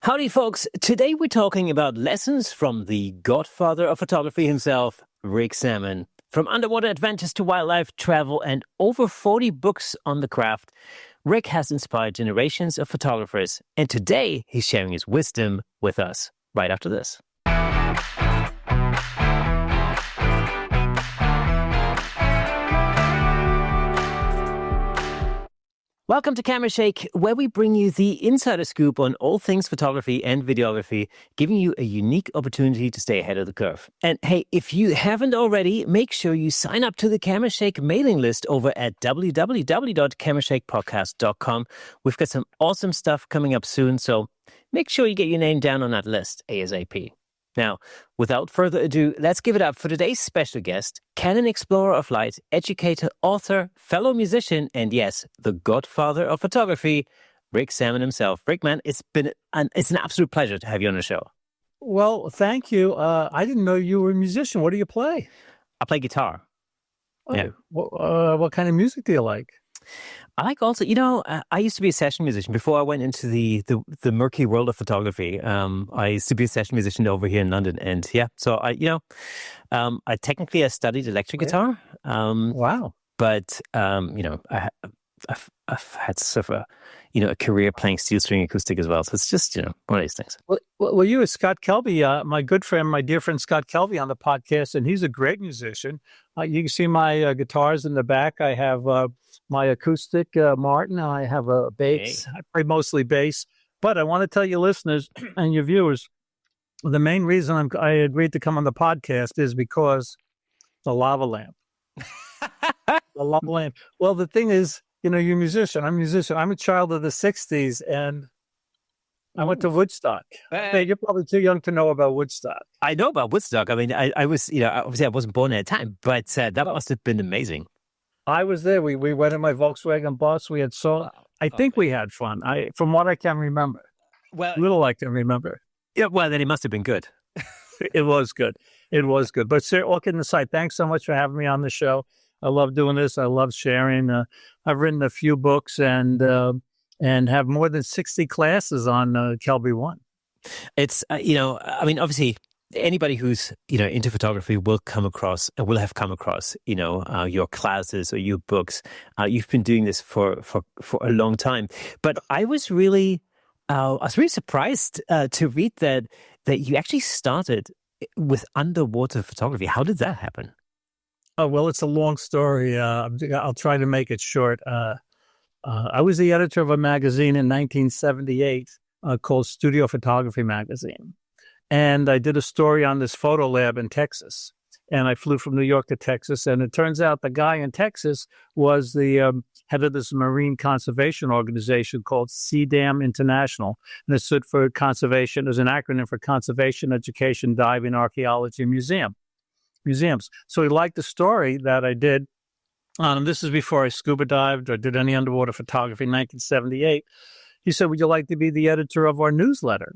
Howdy, folks. Today we're talking about lessons from the Godfather of Photography himself, Rick Sammon. From underwater adventures to wildlife travel and over 40 books on the craft, Rick has inspired generations of photographers. And today he's sharing his wisdom with us right after this. Welcome to Camera Shake, where we bring you the insider scoop on all things photography and videography, giving you a unique opportunity to stay ahead of the curve. And hey, if you haven't already, make sure you sign up to the Camera Shake mailing list over at www.camerashakepodcast.com. We've got some awesome stuff coming up soon, so make sure you get your name down on that list ASAP. Now, without further ado, let's give it up for today's special guest, Canon Explorer of Light, educator, author, fellow musician, and yes, the Godfather of Photography, Rick Sammon himself. Rick, man, it's an absolute pleasure to have you on the show. Well, thank you. I didn't know you were a musician. What do you play? I play guitar. Oh, Yeah. What kind of music do you like? I like also, I used to be a session musician before I went into the murky world of photography. I used to be a session musician over here in London, and yeah, so I technically studied electric guitar. Wow! But I've had sort of a career playing steel string acoustic as well. So it's just one of these things. Well, you and Scott Kelby, my good friend, my dear friend Scott Kelby on the podcast, and he's a great musician. You can see my guitars in the back. I have my acoustic Martin. I have a bass. Hey. I play mostly bass. But I want to tell you listeners and your viewers, the main reason I agreed to come on the podcast is because the lava lamp. The lava lamp. Well, the thing is, you're a musician. I'm a musician. I'm a child of the 60s, and I went to Woodstock. Hey, you're probably too young to know about Woodstock. I know about Woodstock. I mean, I was, obviously I wasn't born at the time, but that must have been amazing. I was there. We went in my Volkswagen bus. We had I think we had fun. From what I can remember. Well, little I can remember. Yeah, well, then it must have been good. It was good. It was good. But sir, all kidding aside, thanks so much for having me on the show. I love doing this. I love sharing. I've written a few books and have more than 60 classes on Kelby One. It's obviously anybody who's into photography will have come across your classes or your books. You've been doing this for a long time, but I was really surprised to read that you actually started with underwater photography. How did that happen? Oh, well, it's a long story. I'll try to make it short. I was the editor of a magazine in 1978 called Studio Photography Magazine. And I did a story on this photo lab in Texas. And I flew from New York to Texas. And it turns out the guy in Texas was the head of this marine conservation organization called CDAM International. And it stood for conservation, as an acronym for Conservation, Education, Diving, Archaeology, and Museums. So he liked the story that I did. This is before I scuba dived or did any underwater photography in 1978. He said, would you like to be the editor of our newsletter?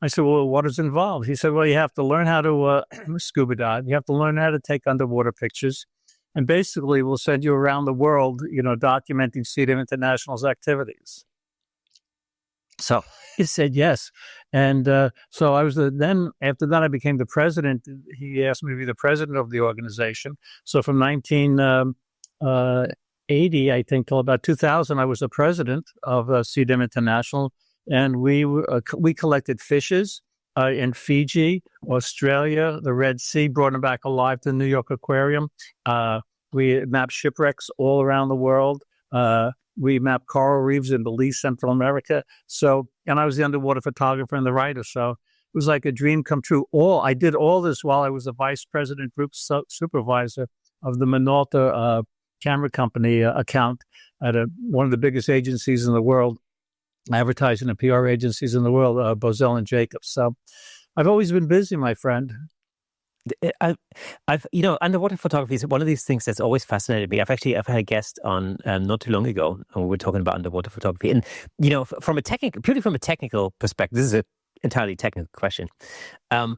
I said, well, what is involved? He said, well, you have to learn how to scuba dive. You have to learn how to take underwater pictures. And basically, we'll send you around the world, documenting CDAM International's activities. So he said yes. And so I was then after that, I became the president. He asked me to be the president of the organization. So from 1980, I think, till about 2000, I was the president of CDAM International. And we collected fishes in Fiji, Australia, the Red Sea, brought them back alive to the New York Aquarium. We mapped shipwrecks all around the world. We mapped coral reefs in Belize, Central America. And I was the underwater photographer and the writer. So it was like a dream come true. I did all this while I was the vice president group supervisor of the Minolta camera company account at one of the biggest agencies in the world, advertising and PR agencies in the world, Bozell and Jacobs. So I've always been busy, my friend. Underwater photography is one of these things that's always fascinated me. I've had a guest on not too long ago, and we were talking about underwater photography. And purely from a technical perspective, this is an entirely technical question. I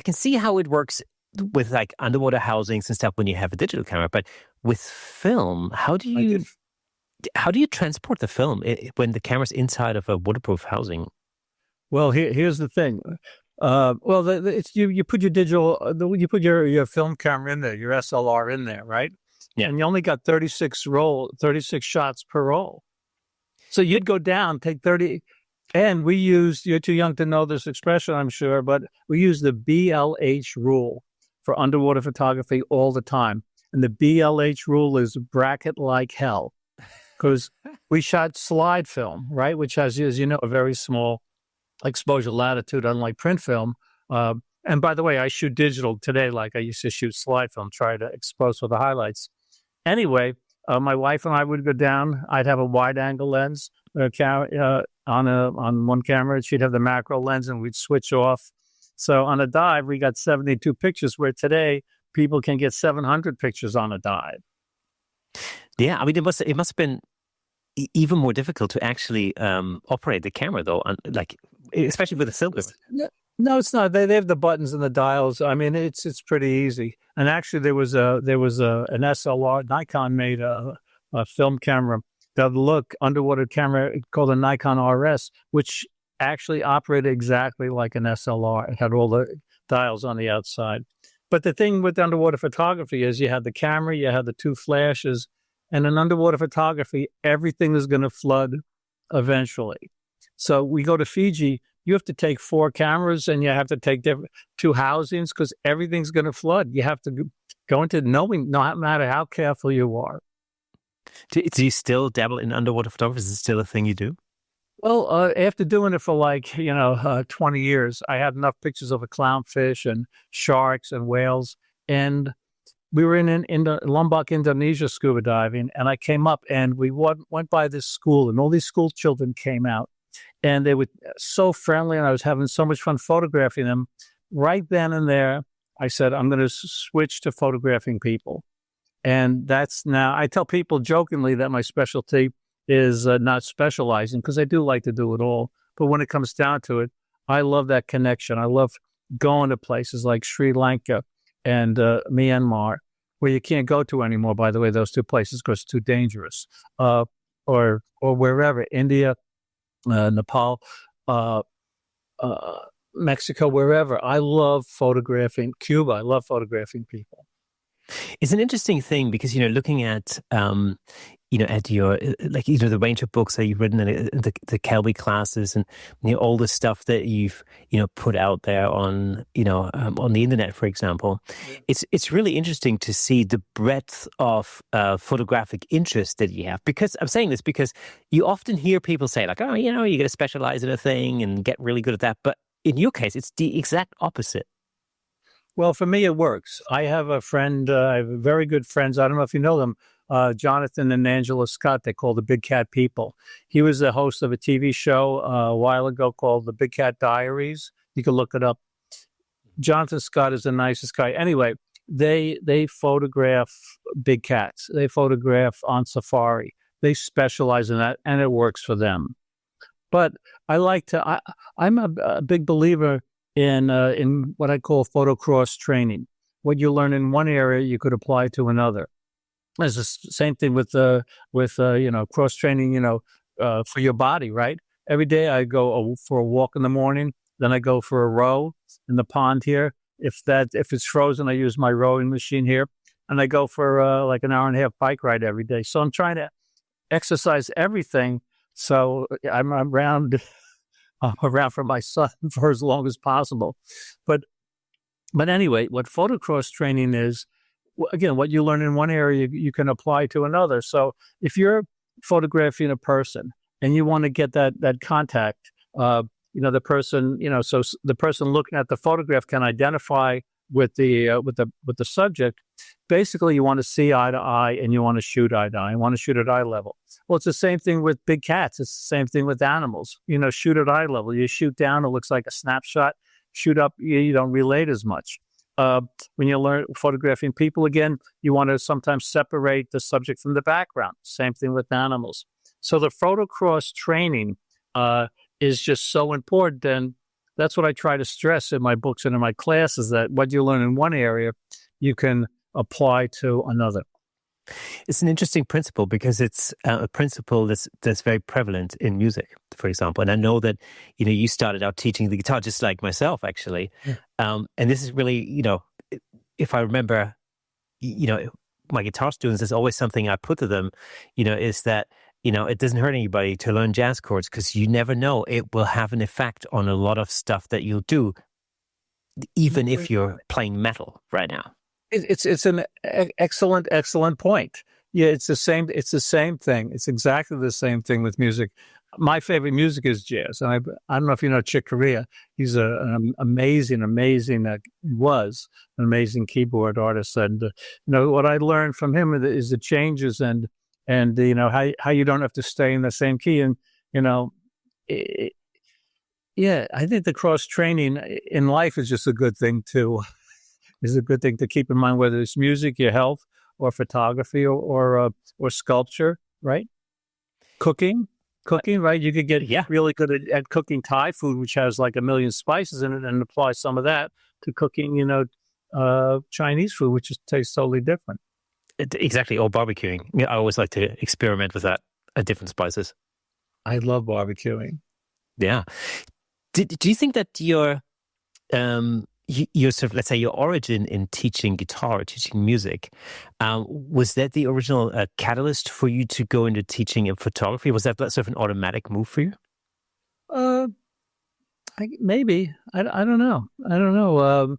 can see how it works with like underwater housings and stuff when you have a digital camera, but with film, how do you transport the film when the camera's inside of a waterproof housing? Well, here's the thing. Well, it's you put your digital, you put your film camera in there, your SLR in there, right? Yeah. And you only got 36 shots per roll. So you'd go down, take 30, and we used, you're too young to know this expression, I'm sure, but we use the BLH rule for underwater photography all the time. And the BLH rule is bracket like hell, because we shot slide film, right? Which has, as you know, a very small exposure latitude, unlike print film. And by the way, I shoot digital today like I used to shoot slide film, try to expose for the highlights. Anyway, my wife and I would go down. I'd have a wide angle lens on one camera. She'd have the macro lens, and we'd switch off. So on a dive, we got 72 pictures, where today people can get 700 pictures on a dive. Yeah, I mean, it must have been even more difficult to actually operate the camera, though, like especially with the silver. No, it's not. They have the buttons and the dials. I mean, it's pretty easy. And actually, there was an SLR. Nikon made a film camera, the underwater camera called a Nikon RS, which actually operated exactly like an SLR. It had all the dials on the outside. But the thing with underwater photography is you had the camera, you had the two flashes, and in underwater photography, everything is going to flood eventually. So we go to Fiji, you have to take 4 cameras, and you have to take 2 housings, because everything's going to flood. You have to go into knowing, no matter how careful you are. Do you still dabble in underwater photography? Is it still a thing you do? Well, after doing it for 20 years, I had enough pictures of a clownfish and sharks and whales. And we were in Lombok, Indonesia, scuba diving, and I came up, and we went by this school, and all these school children came out, and they were so friendly, and I was having so much fun photographing them. Right then and there, I said, I'm going to switch to photographing people. And that's now, I tell people jokingly that my specialty is not specializing, because I do like to do it all. But when it comes down to it, I love that connection. I love going to places like Sri Lanka and Myanmar, where you can't go to anymore, by the way, those 2 places, because it's too dangerous, or wherever, India, Nepal, Mexico, wherever. I love photographing Cuba. I love photographing people. It's an interesting thing because, looking at, at your, the range of books that you've written, and the Kelby classes, and all the stuff that you've, put out there on, on the internet, for example. Yeah. It's really interesting to see the breadth of photographic interest that you have. Because I'm saying this because you often hear people say, like, oh, you got to specialize in a thing and get really good at that. But in your case, it's the exact opposite. Well, for me, it works. I have a friend, I have very good friends. I don't know if you know them, Jonathan and Angela Scott. They call the Big Cat People. He was the host of a TV show a while ago called The Big Cat Diaries. You can look it up. Jonathan Scott is the nicest guy. Anyway, they photograph big cats. They photograph on safari. They specialize in that, and it works for them. But I'm a big believer in what I call photo cross training. What you learn in one area, you could apply to another. It's the same thing with cross training, for your body, right? Every day I go for a walk in the morning, then I go for a row in the pond here. If it's frozen, I use my rowing machine here, and I go for like an hour and a half bike ride every day. So I'm trying to exercise everything. So I'm around for my son for as long as possible. But anyway, what photocross training is, again, what you learn in one area, you can apply to another. So if you're photographing a person and you want to get that contact, the person, so the person looking at the photograph can identify with the subject. Basically, you want to see eye to eye, and you want to shoot eye to eye. You want to shoot at eye level. Well, it's the same thing with big cats. It's the same thing with animals. Shoot at eye level. You shoot down, it looks like a snapshot. Shoot up, you don't relate as much. When you learn photographing people, again, you want to sometimes separate the subject from the background. Same thing with animals. So the photocross training is just so important, and that's what I try to stress in my books and in my classes, that what you learn in one area, you can apply to another. It's an interesting principle because it's a principle that's very prevalent in music, for example. And I know that you started out teaching the guitar just like myself, actually. Yeah. And this is really if I remember, you know, my guitar students, there's always something I put to them, is that it doesn't hurt anybody to learn jazz chords because you never know, it will have an effect on a lot of stuff that you'll do, even if you're playing metal right now. It's an excellent point. Yeah, it's the same. It's the same thing. It's exactly the same thing with music. My favorite music is jazz, and I don't know if you know Chick Corea. He's an amazing was an amazing keyboard artist, and what I learned from him is the changes and how you don't have to stay in the same key, and yeah, I think the cross training in life is just a good thing too. Is a good thing to keep in mind, whether it's music, your health, or photography, or sculpture, right? Cooking, right? You could get really good at cooking Thai food, which has like a million spices in it, and apply some of that to cooking, Chinese food, which tastes totally different. Exactly, or barbecuing. Yeah, I always like to experiment with that, different spices. I love barbecuing. Yeah. Do you think that your sort of, let's say, your origin in teaching guitar, teaching music, was that the original catalyst for you to go into teaching in photography? Was that sort of an automatic move for you? Maybe. I don't know.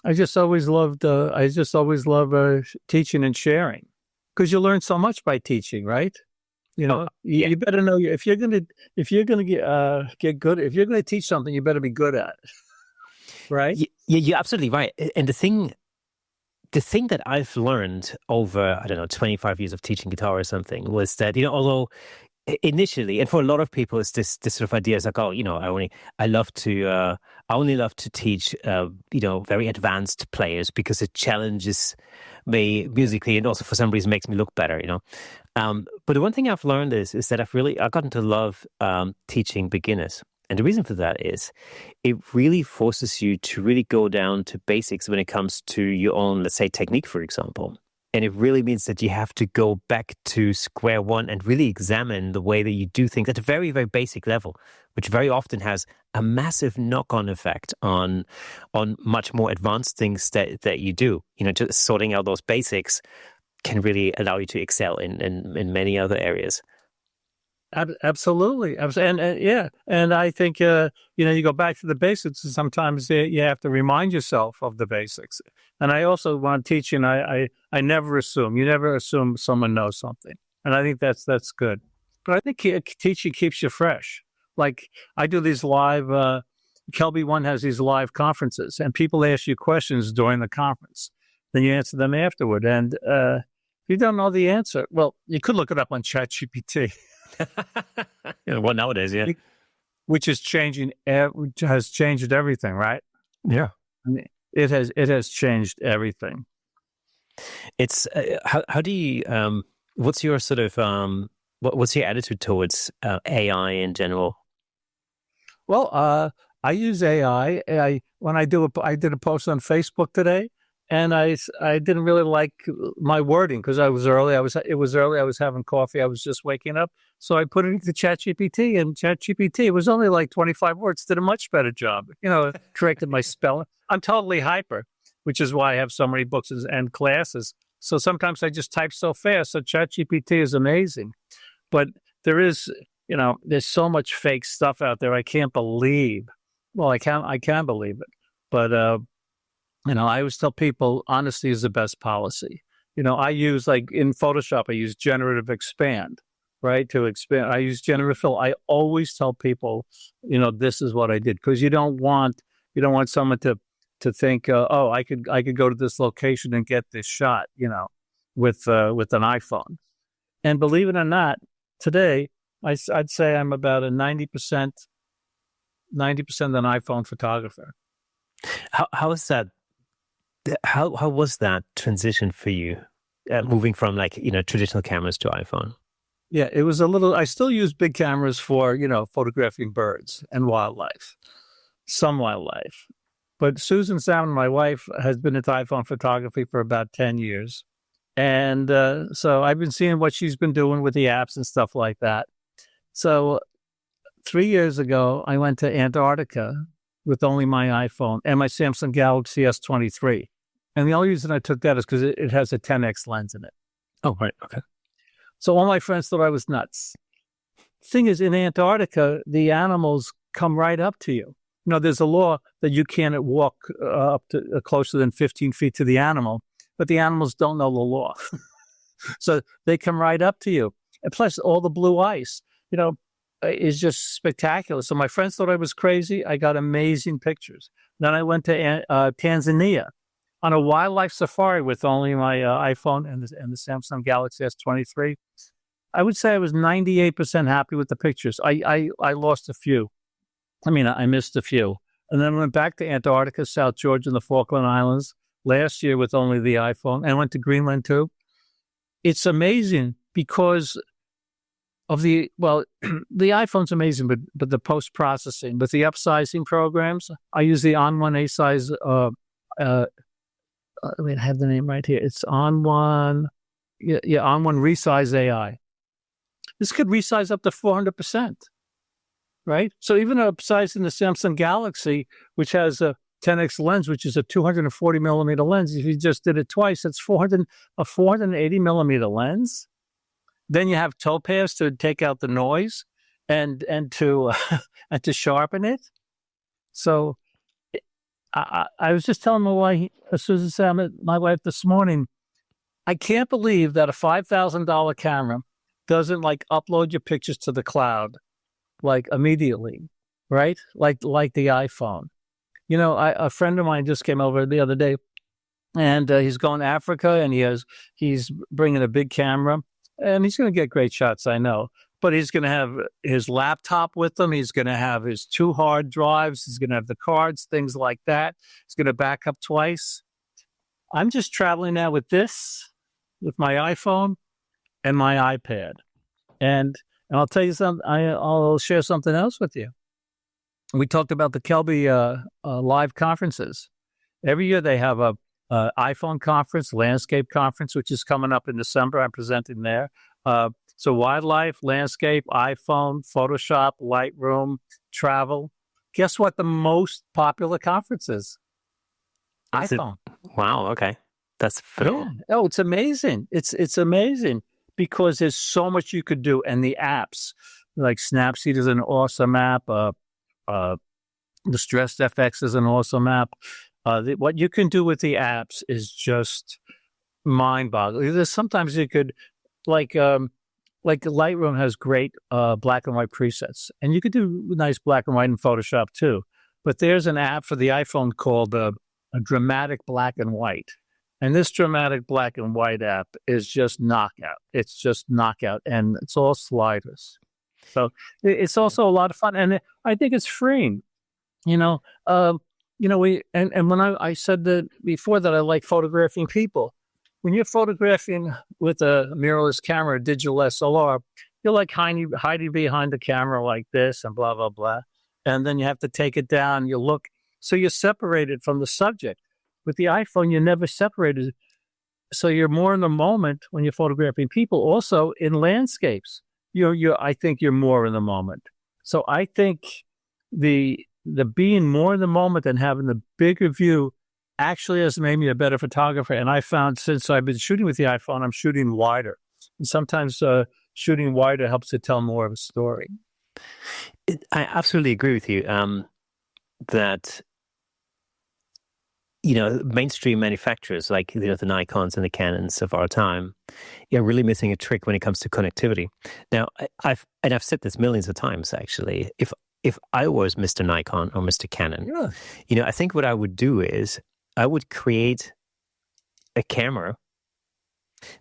I just always loved teaching and sharing, because you learn so much by teaching, right? You better know if you're gonna get good. If you're gonna teach something, you better be good at it. Right? Yeah, you're absolutely right. And the thing that I've learned over, I don't know, 25 years of teaching guitar or something was that, although initially, and for a lot of people, it's this sort of idea is like, oh, I only love to teach, very advanced players because it challenges me musically and also for some reason makes me look better, But the one thing I've learned is that I've gotten to love teaching beginners. And the reason for that is it really forces you to really go down to basics when it comes to your own, let's say, technique, for example. And it really means that you have to go back to square one and really examine the way that you do things at a very, very basic level, which very often has a massive knock-on effect on much more advanced things that you do. Just sorting out those basics can really allow you to excel in many other areas. Absolutely. And I think you go back to the basics, and sometimes you have to remind yourself of the basics. And I also want to teach, and I never assume. You never assume someone knows something, and I think that's good. But I think teaching keeps you fresh. Like I do these live. Kelby One has these live conferences, and people ask you questions during the conference. Then you answer them afterward, and if you don't know the answer, well, you could look it up on ChatGPT. Well, nowadays, yeah, which is which has changed everything, right? Yeah, I mean, it has changed everything. It's how do you what's your sort of what's your attitude towards AI in general? Well, I use AI. I did a post on Facebook today, and I didn't really like my wording because it was early. I was having coffee. I was just waking up. So I put it into ChatGPT, and ChatGPT, it was only like 25 words, did a much better job. Corrected my spelling. I'm totally hyper, which is why I have so many books and classes. So sometimes I just type so fast. So ChatGPT is amazing. But there's so much fake stuff out there. I can't believe. Well, I can't believe it. But, I always tell people honesty is the best policy. I use, like in Photoshop, I use generative expand. Right, to expand. I use generative fill. I always tell people, this is what I did, because you don't want someone to think, oh, I could go to this location and get this shot, with an iPhone. And believe it or not, today I'd say I'm about a 90% an iPhone photographer. How is that? How was that transition for you, moving from traditional cameras to iPhone? Yeah, it was I still use big cameras for, photographing birds and some wildlife. But Susan Sammon, my wife, has been into iPhone photography for about 10 years. And so I've been seeing what she's been doing with the apps and stuff like that. So 3 years ago, I went to Antarctica with only my iPhone and my Samsung Galaxy S23. And the only reason I took that is because it has a 10x lens in it. Oh, right. Okay. So all my friends thought I was nuts. Thing is, in Antarctica, the animals come right up to you. You know, there's a law that you can't walk up to closer than 15 feet to the animal, but the animals don't know the law. So they come right up to you. And plus, all the blue ice, you know, is just spectacular. So my friends thought I was crazy. I got amazing pictures. Then I went to Tanzania on a wildlife safari with only my iPhone and the Samsung Galaxy S23. I would say I was 98% happy with the pictures. I lost a few. I missed a few. And then I went back to Antarctica, South Georgia, and the Falkland Islands last year with only the iPhone. And I went to Greenland too. It's amazing because of the iPhone's amazing, but the post-processing, but the upsizing programs, I use the On1 A-size, I have the name right here. It's On1, On1 Resize AI. This could resize up to 400%, right? So even upsizing the Samsung Galaxy, which has a 10x lens, which is a 240 millimeter lens, if you just did it twice, it's a 480 millimeter lens. Then you have topaz to take out the noise and to and to sharpen it. So I was just telling my wife, Susan Sammon, my wife this morning, I can't believe that a $5,000 camera doesn't like upload your pictures to the cloud like immediately, right? Like the iPhone. You know, a friend of mine just came over the other day, and he's going to Africa, and he's bringing a big camera, and he's going to get great shots, I know. But he's going to have his laptop with him. He's going to have his 2 hard drives. He's going to have the cards, things like that. He's going to back up twice. I'm just traveling now with my iPhone and my iPad. And I'll tell you something, I'll share something else with you. We talked about the Kelby live conferences. Every year they have a iPhone conference, landscape conference, which is coming up in December. I'm presenting there. So wildlife, landscape, iPhone, Photoshop, Lightroom, travel. Guess what the most popular conference is? iPhone. Wow. Okay. That's phenomenal. Yeah. Oh, it's amazing. It's amazing because there's so much you could do. And the apps, like Snapseed is an awesome app. Distressed FX is an awesome app. What you can do with the apps is just mind-boggling. There's sometimes you could, like Lightroom has great black and white presets, and you could do nice black and white in Photoshop too. But there's an app for the iPhone called a Dramatic Black and White, and this Dramatic Black and White app is just knockout. It's just knockout, and it's all sliders. So it's also a lot of fun, and I think it's freeing. When I said that before that I like photographing people. When you're photographing with a mirrorless camera, digital SLR, you're like hiding behind the camera like this and blah, blah, blah. And then you have to take it down, you look. So you're separated from the subject. With the iPhone, you're never separated. So you're more in the moment when you're photographing people. Also in landscapes, I think you're more in the moment. So I think the being more in the moment and having the bigger view actually has made me a better photographer. And I found since I've been shooting with the iPhone, I'm shooting wider. And sometimes shooting wider helps to tell more of a story. I absolutely agree with you that, mainstream manufacturers like the Nikons and the Canons of our time are really missing a trick when it comes to connectivity. Now, I've said this millions of times, actually. If I was Mr. Nikon or Mr. Canon, I think what I would do is I would create a camera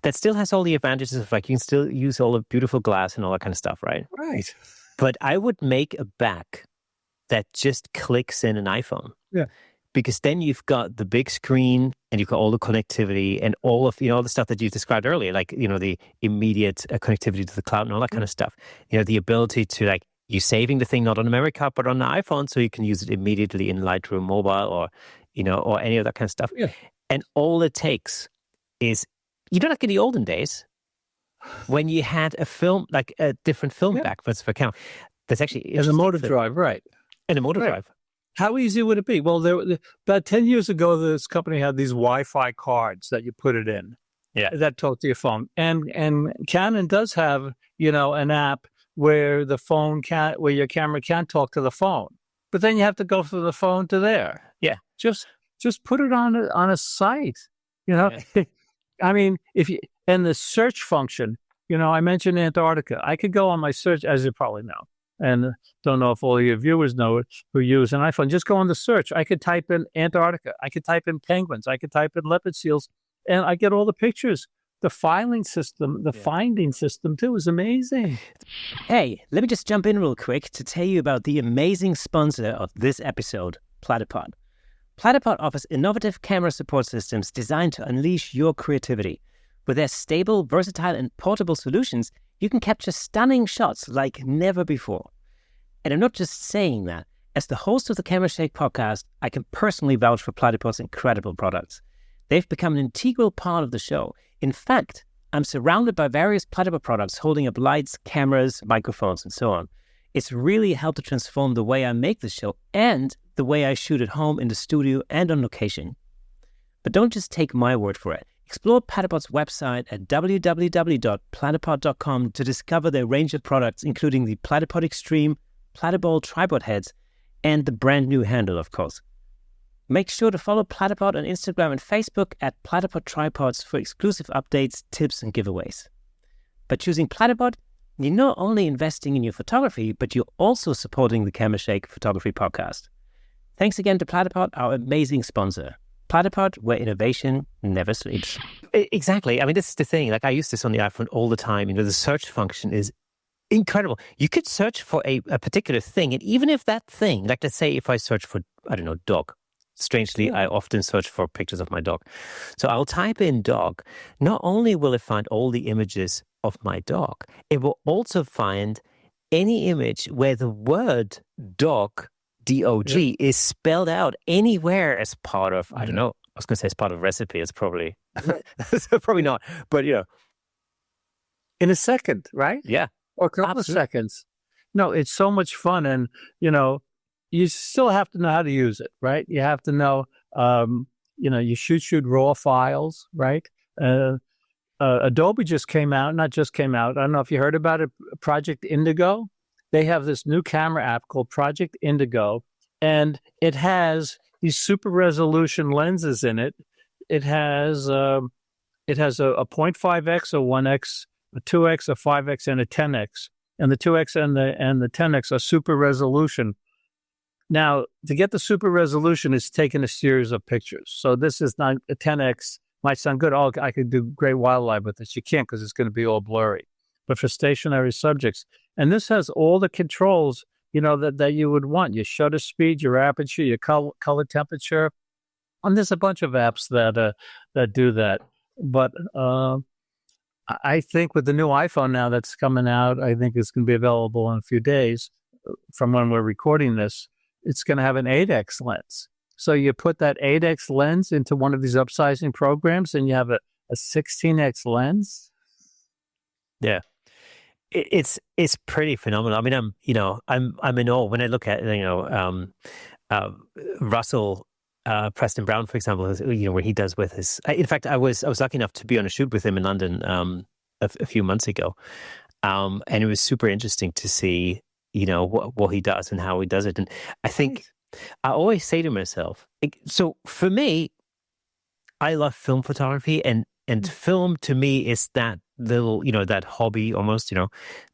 that still has all the advantages of, like, you can still use all the beautiful glass and all that kind of stuff, right? Right. But I would make a back that just clicks in an iPhone. Yeah. Because then you've got the big screen and you've got all the connectivity and all of, all the stuff that you described earlier, like, the immediate connectivity to the cloud and all that kind of stuff. The ability to, like, you saving the thing not on a memory card, but on the iPhone, so you can use it immediately in Lightroom Mobile or any of that kind of stuff. Yeah. And all it takes is, you know, like in the olden days when you had a film, like a different film back for camera. That's actually And the motor drive, right? And a motor drive. How easy would it be? Well, about 10 years ago, this company had these Wi-Fi cards that you put it in. Yeah. That talk to your phone. And Canon does have, an app where where your camera can talk to the phone. But then you have to go from the phone to there. Yeah. Just put it on a site. Yeah. I mean, and the search function, I mentioned Antarctica. I could go on my search, as you probably know, and don't know if all your viewers know it who use an iPhone. Just go on the search. I could type in Antarctica. I could type in penguins. I could type in leopard seals, and I get all the pictures. The finding system too is amazing. Hey, let me just jump in real quick to tell you about the amazing sponsor of this episode, Platypod. Platypod offers innovative camera support systems designed to unleash your creativity. With their stable, versatile, and portable solutions, you can capture stunning shots like never before. And I'm not just saying that. As the host of the Camera Shake podcast, I can personally vouch for Platypod's incredible products. They've become an integral part of the show. In fact, I'm surrounded by various Platypod products holding up lights, cameras, microphones, and so on. It's really helped to transform the way I make the show and the way I shoot at home, in the studio, and on location. But don't just take my word for it. Explore Platypod's website at www.platypod.com to discover their range of products, including the Platypod Extreme, Platypod tripod heads, and the brand new handle, of course. Make sure to follow Platypod on Instagram and Facebook at Platypod Tripods for exclusive updates, tips, and giveaways. By choosing Platypod, you're not only investing in your photography, but you're also supporting the Camera Shake Photography podcast. Thanks again to Platypod, our amazing sponsor. Platypod, where innovation never sleeps. Exactly. I mean, this is the thing. Like, I use this on the iPhone all the time. The search function is incredible. You could search for a particular thing, and even if that thing, like let's say if I search for, I don't know, dog. Strangely, I often search for pictures of my dog. So I'll type in dog. Not only will it find all the images of my dog, it will also find any image where the word dog, D-O-G, is spelled out anywhere as part of, I don't know, I was going to say as part of recipe. It's probably, probably not, but in a second, right? Yeah. Or a couple of seconds. No, it's so much fun. And, you still have to know how to use it, right? You have to know, you shoot raw files, right? Adobe just came out, not just came out. I don't know if you heard about it, Project Indigo. They have this new camera app called Project Indigo, and it has these super resolution lenses in it. It has a 0.5x, a 1x, a 2x, a 5x, and a 10x. And the 2x and the 10x are super resolution. Now, to get the super resolution, it's taken a series of pictures. So this is not a 10x. Might sound good. Oh, I could do great wildlife with this. You can't, because it's going to be all blurry. But for stationary subjects, and this has all the controls, that you would want. Your shutter speed, your aperture, your color temperature. And there's a bunch of apps that do that. But I think with the new iPhone now that's coming out, I think it's going to be available in a few days from when we're recording this. It's going to have an 8x lens. So you put that 8x lens into one of these upsizing programs, and you have a 16x lens. Yeah, it's pretty phenomenal. I mean, I'm in awe when I look at Russell Preston Brown, for example, where he does with his. In fact, I was lucky enough to be on a shoot with him in London a few months ago, and it was super interesting to see what he does and how he does it. And I think I always say to myself, so for me, I love film photography, and film to me is that little, that hobby almost,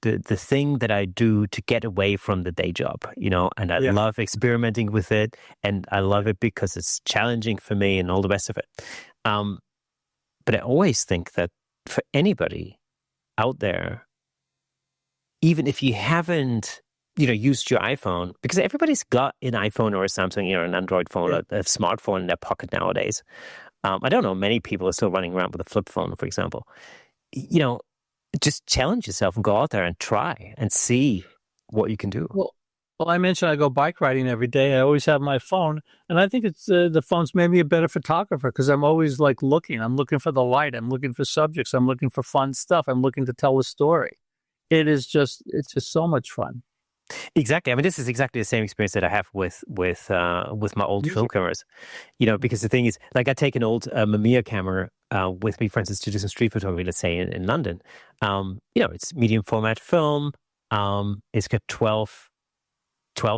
the thing that I do to get away from the day job, and I love experimenting with it, and I love it because it's challenging for me and all the rest of it. But I always think that for anybody out there, even if you haven't, used your iPhone, because everybody's got an iPhone or a Samsung or an Android phone, a smartphone in their pocket nowadays. I don't know, many people are still running around with a flip phone, for example. Just challenge yourself and go out there and try and see what you can do. Well, Well, I mentioned I go bike riding every day. I always have my phone, and I think it's the phone's made me a better photographer because I'm always like looking. I'm looking for the light. I'm looking for subjects. I'm looking for fun stuff. I'm looking to tell a story. It's just so much fun. Exactly. I mean, this is exactly the same experience that I have with my old film Music. cameras. Because the thing is, like, I take an old Mamiya camera with me, for instance, to do some street photography. Let's say in London. It's medium format film. It's got 12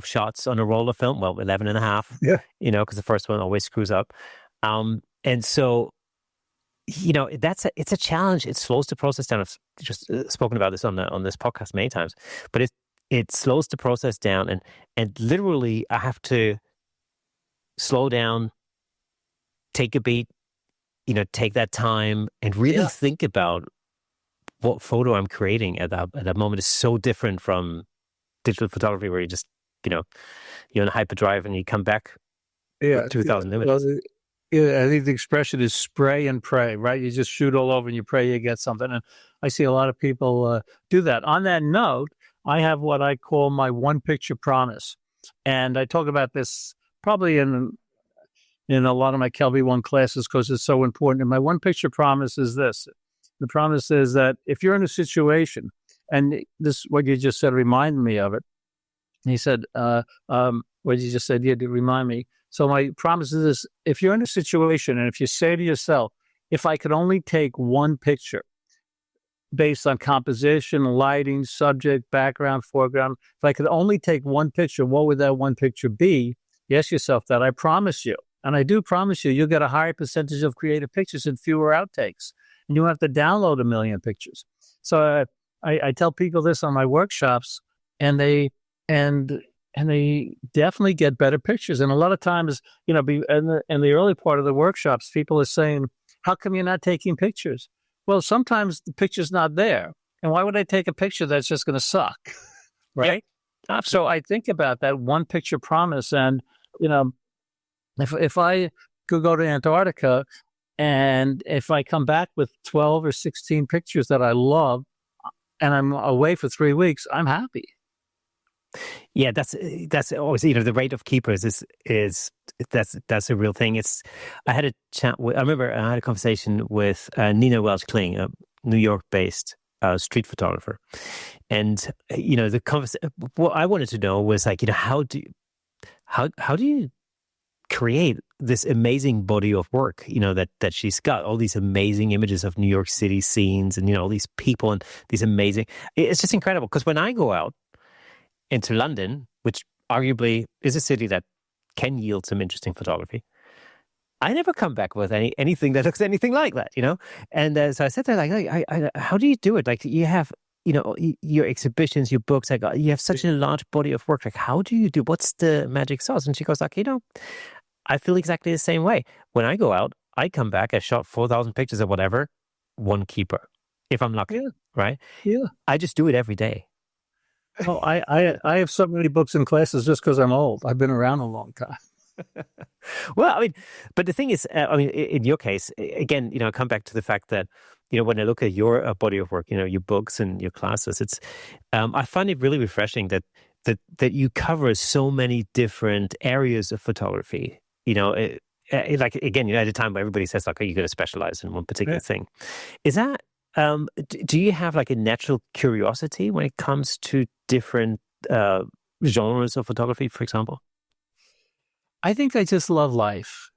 shots on a roll of film. Well, 11 and a half. Yeah. Because the first one always screws up. And so it's a challenge. It slows the process down. I've just spoken about this on this podcast many times, but it slows the process down, and literally I have to slow down, take a beat, take that time, and really think about what photo I'm creating at that moment. Is so different from digital photography, where you just you're in a hyperdrive and you come back with 2,000 images. Well, I think the expression is spray and pray, right? You just shoot all over and you pray you get something. And I see a lot of people do that. On that note, I have what I call my one picture promise. And I talk about this probably in a lot of my Kelby One classes because it's so important. And my one picture promise is this. The promise is that if you're in a situation, and this, what you just said reminded me of it. He said, what you just said, yeah, to remind me. So my promise is this: if you're in a situation and if you say to yourself, if I could only take one picture based on composition, lighting, subject, background, foreground, if I could only take one picture, what would that one picture be? You ask yourself that. I promise you, and I do promise you'll get a higher percentage of creative pictures and fewer outtakes. And you don't have to download 1 million pictures. So I tell people this on my workshops, and they definitely get better pictures. And a lot of times, in the early part of the workshops, people are saying, how come you're not taking pictures? Well, sometimes the picture's not there. And why would I take a picture that's just going to suck? Right? Yep. So I think about that one picture promise. And, if I could go to Antarctica and if I come back with 12 or 16 pictures that I love and I'm away for 3 weeks, I'm happy. Yeah, that's always the rate of keepers is that's a real thing. I had a chat with, I remember I had a conversation with Nina Welch Kling, a New York-based street photographer, and the conversation. What I wanted to know was like how do you create this amazing body of work that she's got, all these amazing images of New York City scenes and all these people and these amazing. It's just incredible because when I go out into London, which arguably is a city that can yield some interesting photography, I never come back with anything that looks anything like that, And so I said there, like, how do you do it? Like, you have, your exhibitions, your books, like, you have such a large body of work. Like, how do you do? What's the magic sauce? And she goes, like, I feel exactly the same way. When I go out, I come back, I shot 4,000 pictures or whatever, one keeper, if I'm lucky, right? Yeah. I just do it every day. Oh, I have so many books and classes just because I'm old. I've been around a long time. Well, I mean, but the thing is, in your case, again, I come back to the fact that, when I look at your body of work, your books and your classes, it's, I find it really refreshing that you cover so many different areas of photography. Like, again, at a time where everybody says, like, you're going to specialize in one particular thing. Is that, do you have like a natural curiosity when it comes to different genres of photography, for example? I think I just love life.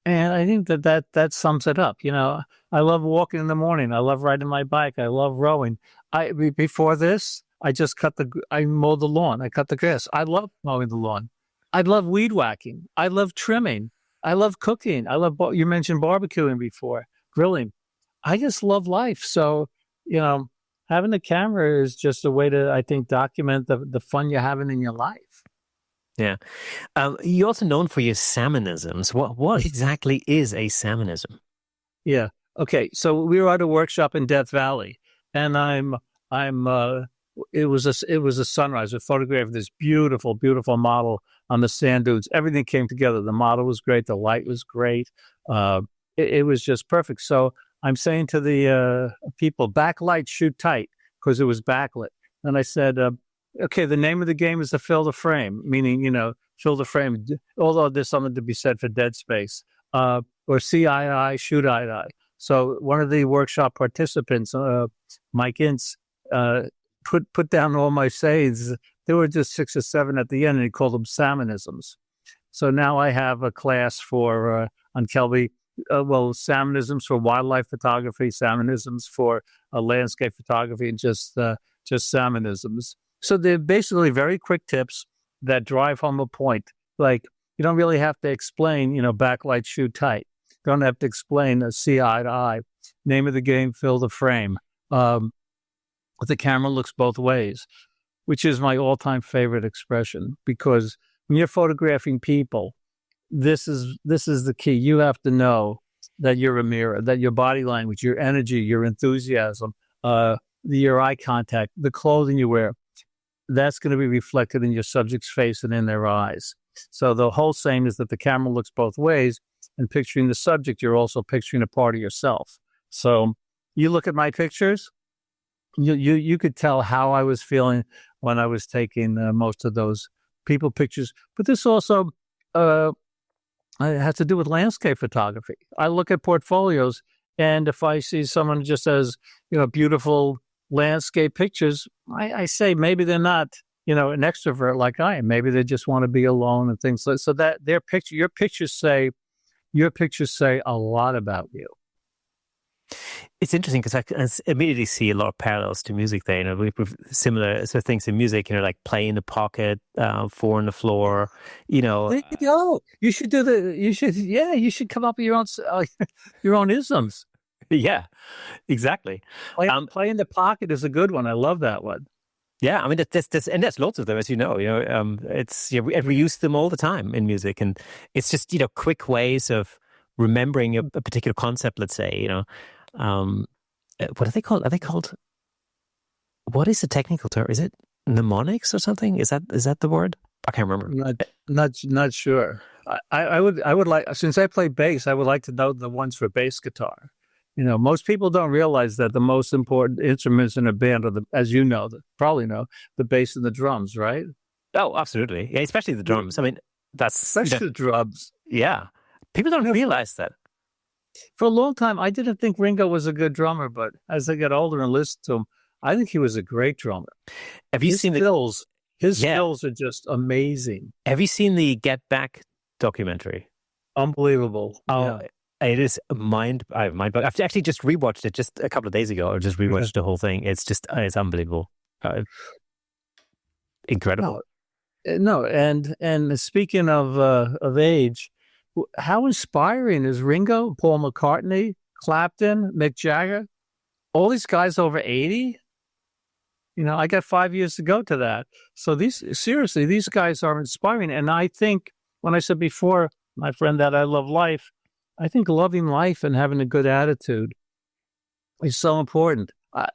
And I think that sums it up. I love walking in the morning. I love riding my bike. I love rowing. Before this, I mowed the lawn. I cut the grass. I love mowing the lawn. I love weed whacking. I love trimming. I love cooking. You mentioned barbecuing before, grilling. I just love life. So, having a camera is just a way to, I think, document the fun you're having in your life. Yeah. You're also known for your Sammonisms. What exactly is a Sammonism? Yeah. Okay. So we were at a workshop in Death Valley, and it was a sunrise. I photographed this beautiful, beautiful model on the sand dunes. Everything came together. The model was great. The light was great. It was just perfect. So I'm saying to the people, backlight, shoot tight, because it was backlit. And I said, Okay, the name of the game is to fill the frame, meaning, fill the frame. Although there's something to be said for dead space, or see eye to eye, shoot eye to eye. So one of the workshop participants, Mike Ince, put down all my sayings. There were just 6 or 7 at the end, and he called them Sammonisms. So now I have a class for on Kelby. Sammonisms for wildlife photography, Sammonisms for landscape photography, and just Sammonisms. So they're basically very quick tips that drive home a point. Like, you don't really have to explain, backlight, shoot tight. You don't have to explain see eye to eye. Name of the game, fill the frame. The camera looks both ways, which is my all-time favorite expression, because when you're photographing people, this is the key. You have to know that you're a mirror, that your body language, your energy, your enthusiasm, your eye contact, the clothing you wear, that's going to be reflected in your subject's face and in their eyes. So the whole saying is that the camera looks both ways, and picturing the subject, you're also picturing a part of yourself. So you look at my pictures, you could tell how I was feeling when I was taking most of those people pictures. But this also has to do with landscape photography. I look at portfolios, and if I see someone just has, beautiful landscape pictures, I say maybe they're not, an extrovert like I am. Maybe they just want to be alone and things like so. That your pictures say a lot about you. It's interesting because I immediately see a lot of parallels to music there. We've similar sort of things in music, like play in the pocket, 4 on the floor, There you go. You should you should come up with your own isms. Yeah, exactly. Play in the pocket is a good one. I love that one. Yeah, I mean, there's lots of them, as you know. We use them all the time in music, and it's just quick ways of remembering a particular concept. Let's say, what are they called? Are they called? What is the technical term? Is it mnemonics or something? Is that the word? I can't remember. Not sure. I would like, since I play bass, I would like to know the ones for bass guitar. Most people don't realize that the most important instruments in a band are as probably know, the bass and the drums, right? Oh, absolutely. Yeah, especially the drums. I mean, that's especially the drums. Yeah. People don't realize that. For a long time, I didn't think Ringo was a good drummer, but as I get older and listen to him, I think he was a great drummer. Have you seen skills? His skills are just amazing. Have you seen the Get Back documentary? Unbelievable. Oh, yeah. It is mind. I've actually just rewatched it just a couple of days ago. I just rewatched the whole thing. It's unbelievable. Incredible. No, and speaking of age, how inspiring is Ringo, Paul McCartney, Clapton, Mick Jagger, all these guys over 80? I got 5 years to go to that. So these guys are inspiring. And I think when I said before, my friend, that I love life, I think loving life and having a good attitude is so important.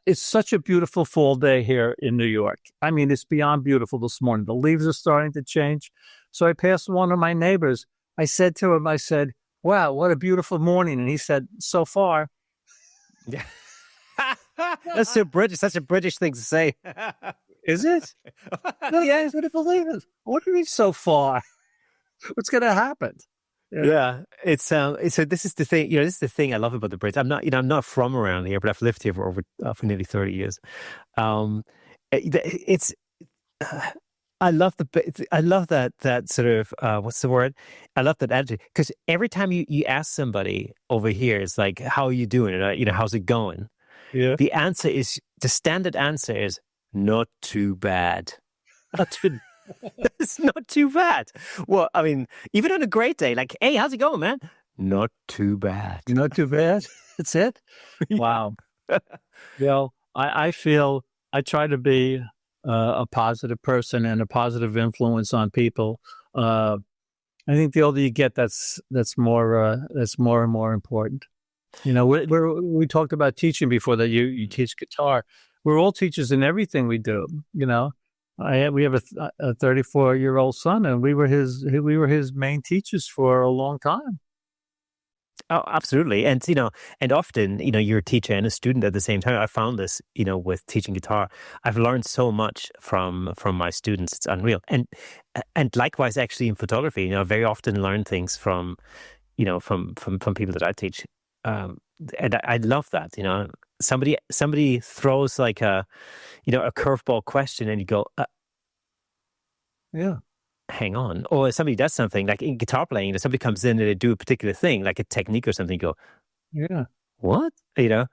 It's such a beautiful fall day here in New York. I mean, it's beyond beautiful this morning. The leaves are starting to change. So I passed one of my neighbors. I said to him, wow, what a beautiful morning. And he said, so far. Yeah. That's so British. Such a British thing to say. Is it? No, yeah, it's going to believe it. What do you mean so far? What's going to happen? Yeah, it's so this is the thing. This is the thing I love about the Brits. I'm not from around here, but I've lived here for nearly 30 years. It's I love that sort of what's the word? I love that attitude, because every time you ask somebody over here, it's like, how are you doing? How's it going? Yeah. The standard answer is not too bad. It's not too bad. Well, I mean, even on a great day, like, hey, how's it going, man? Not too bad. Not too bad. That's it. Wow. Well, I feel I try to be a positive person and a positive influence on people. I think the older you get, that's more and more important. We talked about teaching before, that you teach guitar. We're all teachers in everything we do. We have a 34-year-old son, and we were his main teachers for a long time. Oh, absolutely. And, and often, you're a teacher and a student at the same time. I found this, with teaching guitar. I've learned so much from my students. It's unreal. And likewise, actually in photography, I very often learn things from people that I teach. And I love that, somebody throws like a curveball question and you go, Yeah. hang on. Or somebody does something like in guitar playing, somebody comes in and they do a particular thing, like a technique or something, you go, Yeah. what? Yeah.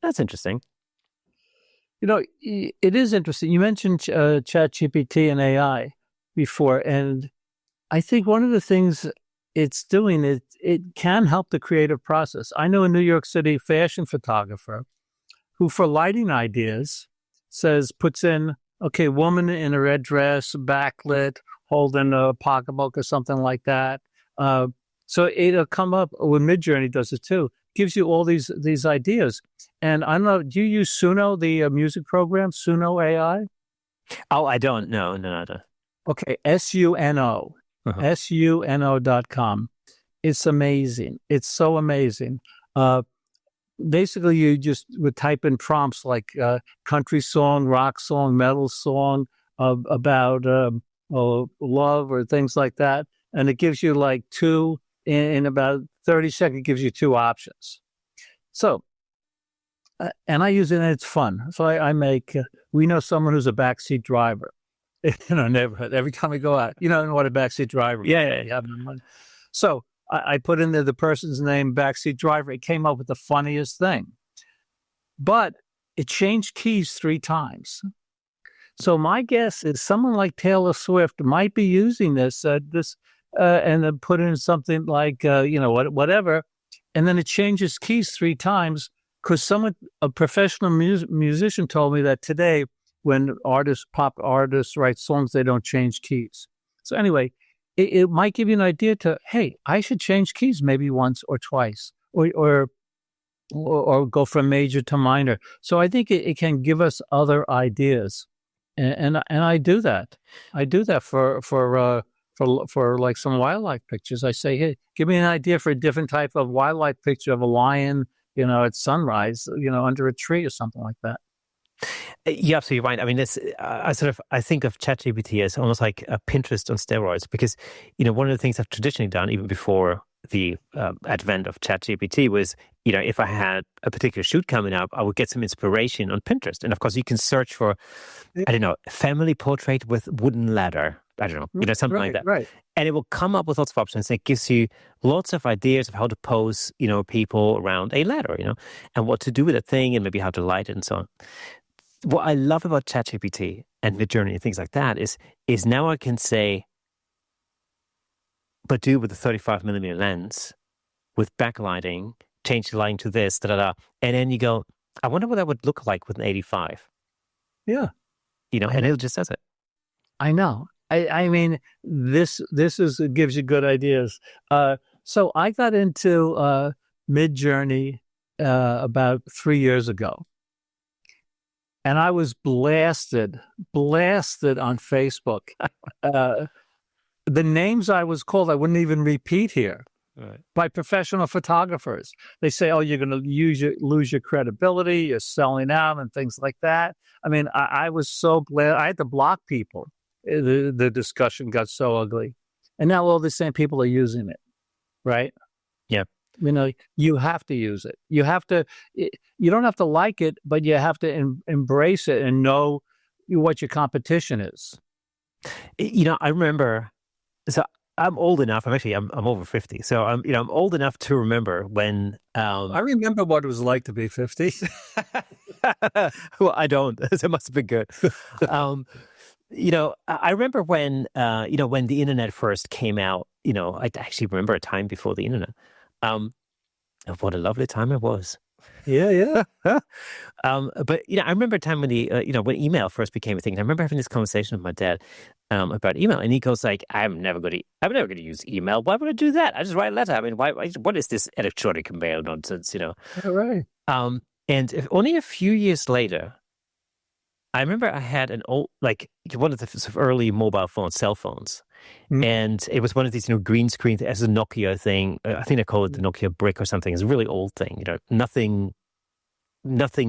That's interesting. It is interesting. You mentioned ChatGPT and AI before, and I think one of the things it's doing is it can help the creative process. I know a New York City fashion photographer who, for lighting ideas, puts in, okay, woman in a red dress, backlit, holding a pocketbook or something like that. So it'll come up with Midjourney does it too. Gives you all these ideas. And I don't know, do you use Suno, the music program, Suno AI? Oh, I don't. No, I don't. Okay, SUNO, SUNO.com. It's amazing. It's so amazing. Basically, you just would type in prompts like country song, rock song, metal song about love or things like that. And it gives you like in about 30 seconds, it gives you two options. So, and I use it and it's fun. So we know someone who's a backseat driver in our neighborhood. Every time we go out, what a backseat driver. Yeah. So I put in there the person's name, backseat driver. It came up with the funniest thing. But it changed keys 3 times. So my guess is someone like Taylor Swift might be using this and then put in something like, whatever. And then it changes keys 3 times because a professional musician told me that today when pop artists write songs, they don't change keys. So anyway, it might give you an idea hey, I should change keys maybe once or twice or go from major to minor. So I think it can give us other ideas. And I do that. I do that for like some wildlife pictures. I say, hey, give me an idea for a different type of wildlife picture of a lion, at sunrise, under a tree or something like that. You're absolutely right. I mean, I think of ChatGPT as almost like a Pinterest on steroids because, one of the things I've traditionally done even before the advent of ChatGPT was, if I had a particular shoot coming up, I would get some inspiration on Pinterest. And of course, you can search for, I don't know, family portrait with wooden ladder. I don't know, something like that. Right. And it will come up with lots of options. And it gives you lots of ideas of how to pose, people around a ladder, and what to do with a thing and maybe how to light it and so on. What I love about ChatGPT and Midjourney and things like that is now I can say, but do with the 35mm lens with backlighting, change the lighting to this, and then you go, I wonder what that would look like with an 85. Yeah. And it just does it. I know. I mean, this gives you good ideas. So I got into Midjourney about 3 years ago. And I was blasted on Facebook. The names I was called, I wouldn't even repeat here, right, by professional photographers. They say, oh, you're going to lose your credibility, you're selling out and things like that. I mean, I was so glad. I had to block people. The discussion got so ugly. And now all the same people are using it, right? Yeah. You have to use it. You don't have to like it, but you have to embrace it and know what your competition is. I remember, so I'm old enough. I'm over 50. So I'm old enough to remember when, I remember what it was like to be 50. Well, I don't, so it must have been good. I remember when the internet first came out, I actually remember a time before the internet. What a lovely time it was. Yeah. But I remember a time when when email first became a thing. And I remember having this conversation with my dad about email, and he goes like, "I'm never going to use email. Why would I do that? I just write a letter. I mean, what is this electronic mail nonsense? Yeah, right. And only a few years later, I remember I had an old, like one of the sort of early mobile phones, cell phones, Mm. And it was one of these, green screen as a Nokia thing. I think they call it the Nokia brick or something. It's a really old thing, nothing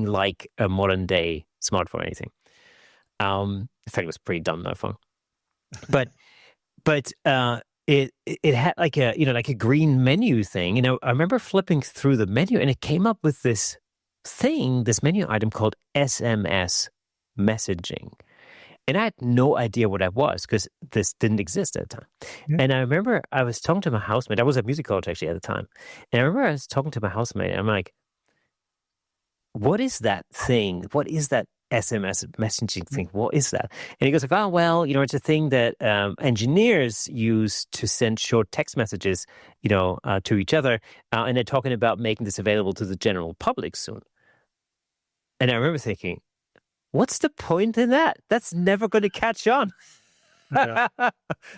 like a modern day smartphone or anything. In fact, it was pretty dumb, that phone. But it had like a green menu thing. I remember flipping through the menu, and it came up with this menu item called SMS messaging. And I had no idea what that was because this didn't exist at the time. Yeah. And I remember I was talking to my housemate. I was at music college actually at the time. And I remember I was talking to my housemate, and I'm like, what is that thing? What is that SMS messaging thing? What is that? And he goes like, oh, well, it's a thing that engineers use to send short text messages, to each other. And they're talking about making this available to the general public soon. And I remember thinking, what's the point in that? That's never going to catch on. Yeah.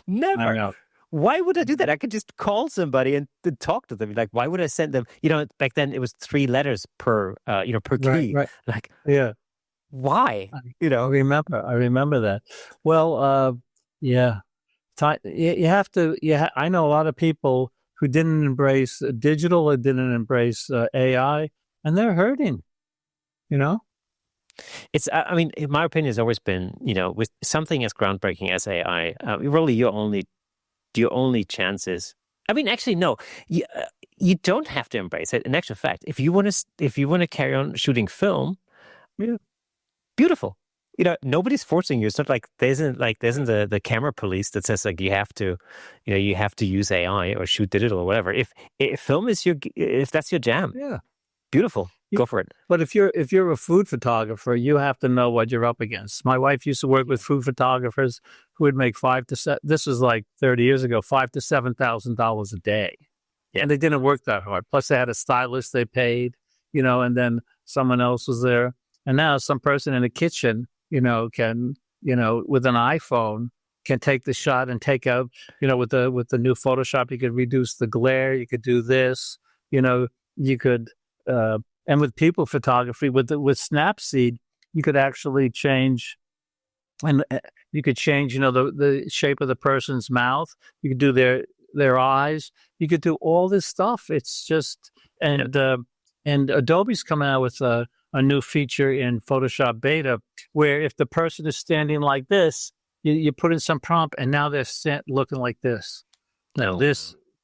Never. I know. Why would I do that? I could just call somebody and talk to them. Like, why would I send them? Back then it was 3 letters per key. Right. Like, Yeah. why? I remember that. Well, yeah. You have to. I know a lot of people who didn't embrace digital or didn't embrace AI, and they're hurting. It's, I mean, in my opinion, has always been, with something as groundbreaking as AI, really your only chances. I mean, actually, no, you don't have to embrace it. In actual fact, if you want to carry on shooting film, yeah, beautiful. Nobody's forcing you. It's not like there isn't the camera police that says like you have to use AI or shoot digital or whatever. If film is if that's your jam, yeah, beautiful. Go for it. But if you're a food photographer, you have to know what you're up against. My wife used to work with food photographers who would make this was like 30 years ago, $5,000 to $7,000 a day. Yeah. And they didn't work that hard. Plus they had a stylist they paid, and then someone else was there. And now some person in the kitchen, can, with an iPhone can take the shot and take out, with the new Photoshop, you could reduce the glare, you could do this, you could and with people photography, with Snapseed, you could actually change, and you could change, the shape of the person's mouth. You could do their eyes. You could do all this stuff. It's just, and Adobe's coming out with a new feature in Photoshop Beta, where if the person is standing like this, you put in some prompt, and now they're looking like this. Now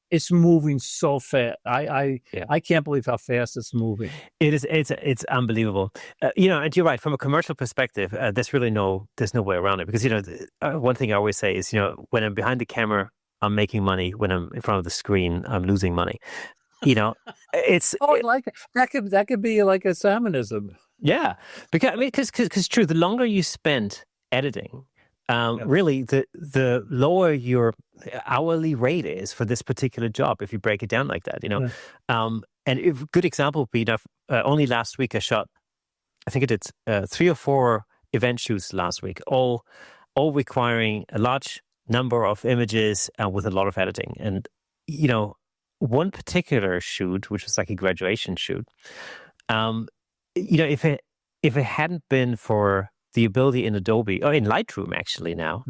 it's moving so fast. I can't believe how fast it's moving. It is. It's unbelievable. And you're right. From a commercial perspective, there's no way around it, because one thing I always say is, when I'm behind the camera, I'm making money. When I'm in front of the screen, I'm losing money. It's I like it. That could be like a Sammonism. Yeah, because true. The longer you spend editing, really, the lower your hourly rate is for this particular job, if you break it down like that, Yeah. And a good example would be that only last week I shot, I think I did 3 or 4 event shoots last week, all requiring a large number of images with a lot of editing. And one particular shoot, which was like a graduation shoot, if it hadn't been for the ability in Adobe, or in Lightroom actually now,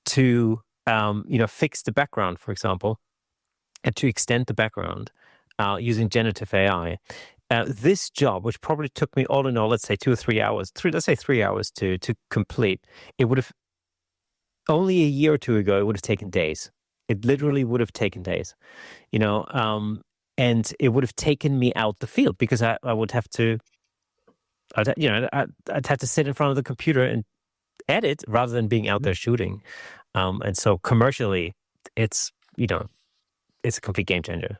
to fix the background, for example, and to extend the background using generative AI. This job, which probably took me all in all, let's say 2 or 3 hours, let's say 3 hours to complete, it would have, only a year or two ago, it would have taken days. It literally would have taken days, and it would have taken me out the field, because I would have to, I'd have to sit in front of the computer and edit rather than being out there shooting. And so commercially, it's a complete game changer.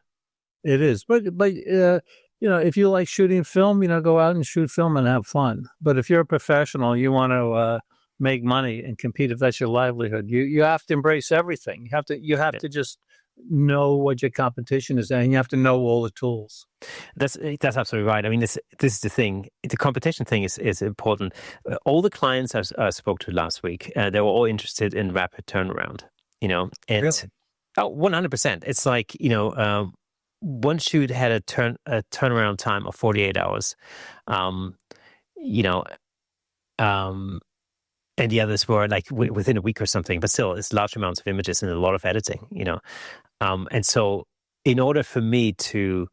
It is, but if you like shooting film, go out and shoot film and have fun. But if you're a professional, you want to make money and compete, if that's your livelihood, you have to embrace everything. You have to just know what your competition is, and you have to know all the tools. That's absolutely right. I mean, this is the thing. The competition thing is important. All the clients I spoke to last week, they were all interested in rapid turnaround. And Really? 100%. It's like one shoot had a turnaround time of 48 hours. And the others were like within a week or something, but still, it's large amounts of images and a lot of editing, and so in order for me to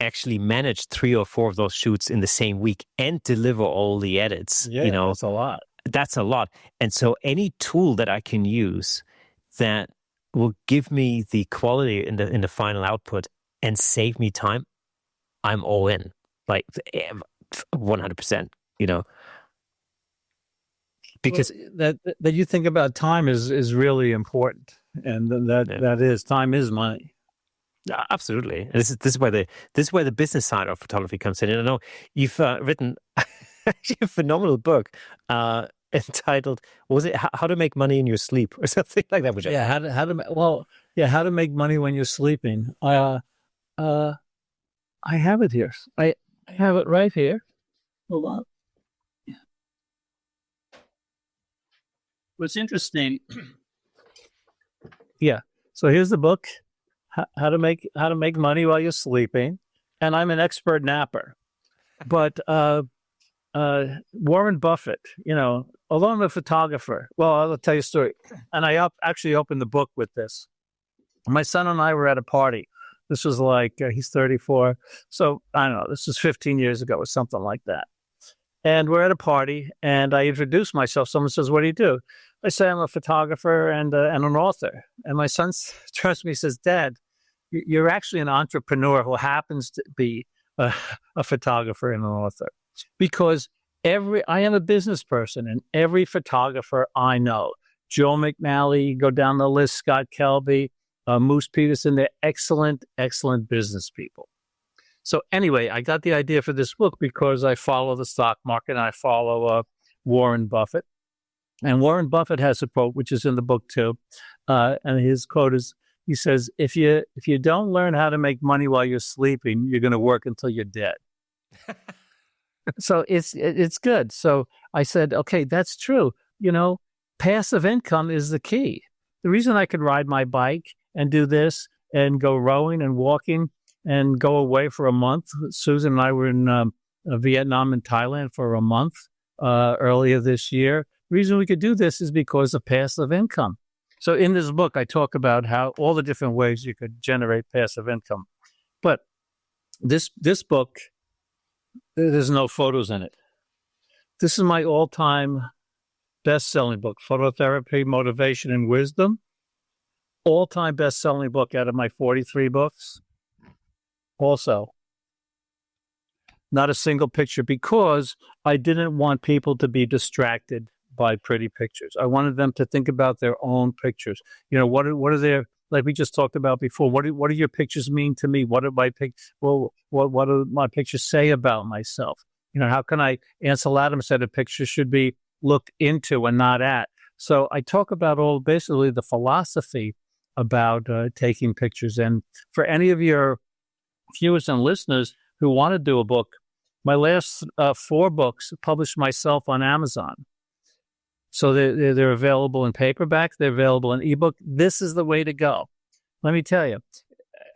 actually manage 3 or 4 of those shoots in the same week and deliver all the edits, that's a lot. That's a lot. And so any tool that I can use that will give me the quality in the final output and save me time, I'm all in, like 100%, because that you think about time is really important, and time is money. Absolutely. And this is where the business side of photography comes in. And I know you've written actually a phenomenal book entitled, was it How to Make Money in Your Sleep or something like that? How to make money when you're sleeping. I have it here. I have it right here. Hold on. What's interesting? Yeah. So here's the book. How to make money while you're sleeping, and I'm an expert napper. But Warren Buffett, although I'm a photographer, well, I'll tell you a story. And I actually opened the book with this. My son and I were at a party. This was like he's 34, so I don't know. This was 15 years ago or something like that. And we're at a party, and I introduce myself. Someone says, "What do you do?" I say, "I'm a photographer and an author." And my son turns to me and says, "Dad, you're actually an entrepreneur who happens to be a photographer and an author." Because I am a business person, and every photographer I know, Joe McNally, go down the list, Scott Kelby, Moose Peterson, they're excellent, excellent business people. So anyway, I got the idea for this book because I follow the stock market and I follow Warren Buffett. And Warren Buffett has a quote, which is in the book too. And his quote is, he says, if you don't learn how to make money while you're sleeping, you're going to work until you're dead. So it's good. So I said, okay, that's true. Passive income is the key. The reason I could ride my bike and do this and go rowing and walking and go away for a month. Susan and I were in Vietnam and Thailand for a month earlier this year. The reason we could do this is because of passive income. So in this book, I talk about how all the different ways you could generate passive income. But this book, there's no photos in it. This is my all-time best-selling book, Phototherapy, Motivation, and Wisdom. All-time best-selling book out of my 43 books. Also, not a single picture, because I didn't want people to be distracted by pretty pictures. I wanted them to think about their own pictures. What are their, like we just talked about before, what do your pictures mean to me? What do my pictures say about myself? How can Ansel Adams said a picture should be looked into and not at. So I talk about basically the philosophy about taking pictures. And for any of your viewers and listeners who want to do a book, my last 4 books published myself on Amazon. So they're available in paperback. They're available in ebook. This is the way to go. Let me tell you,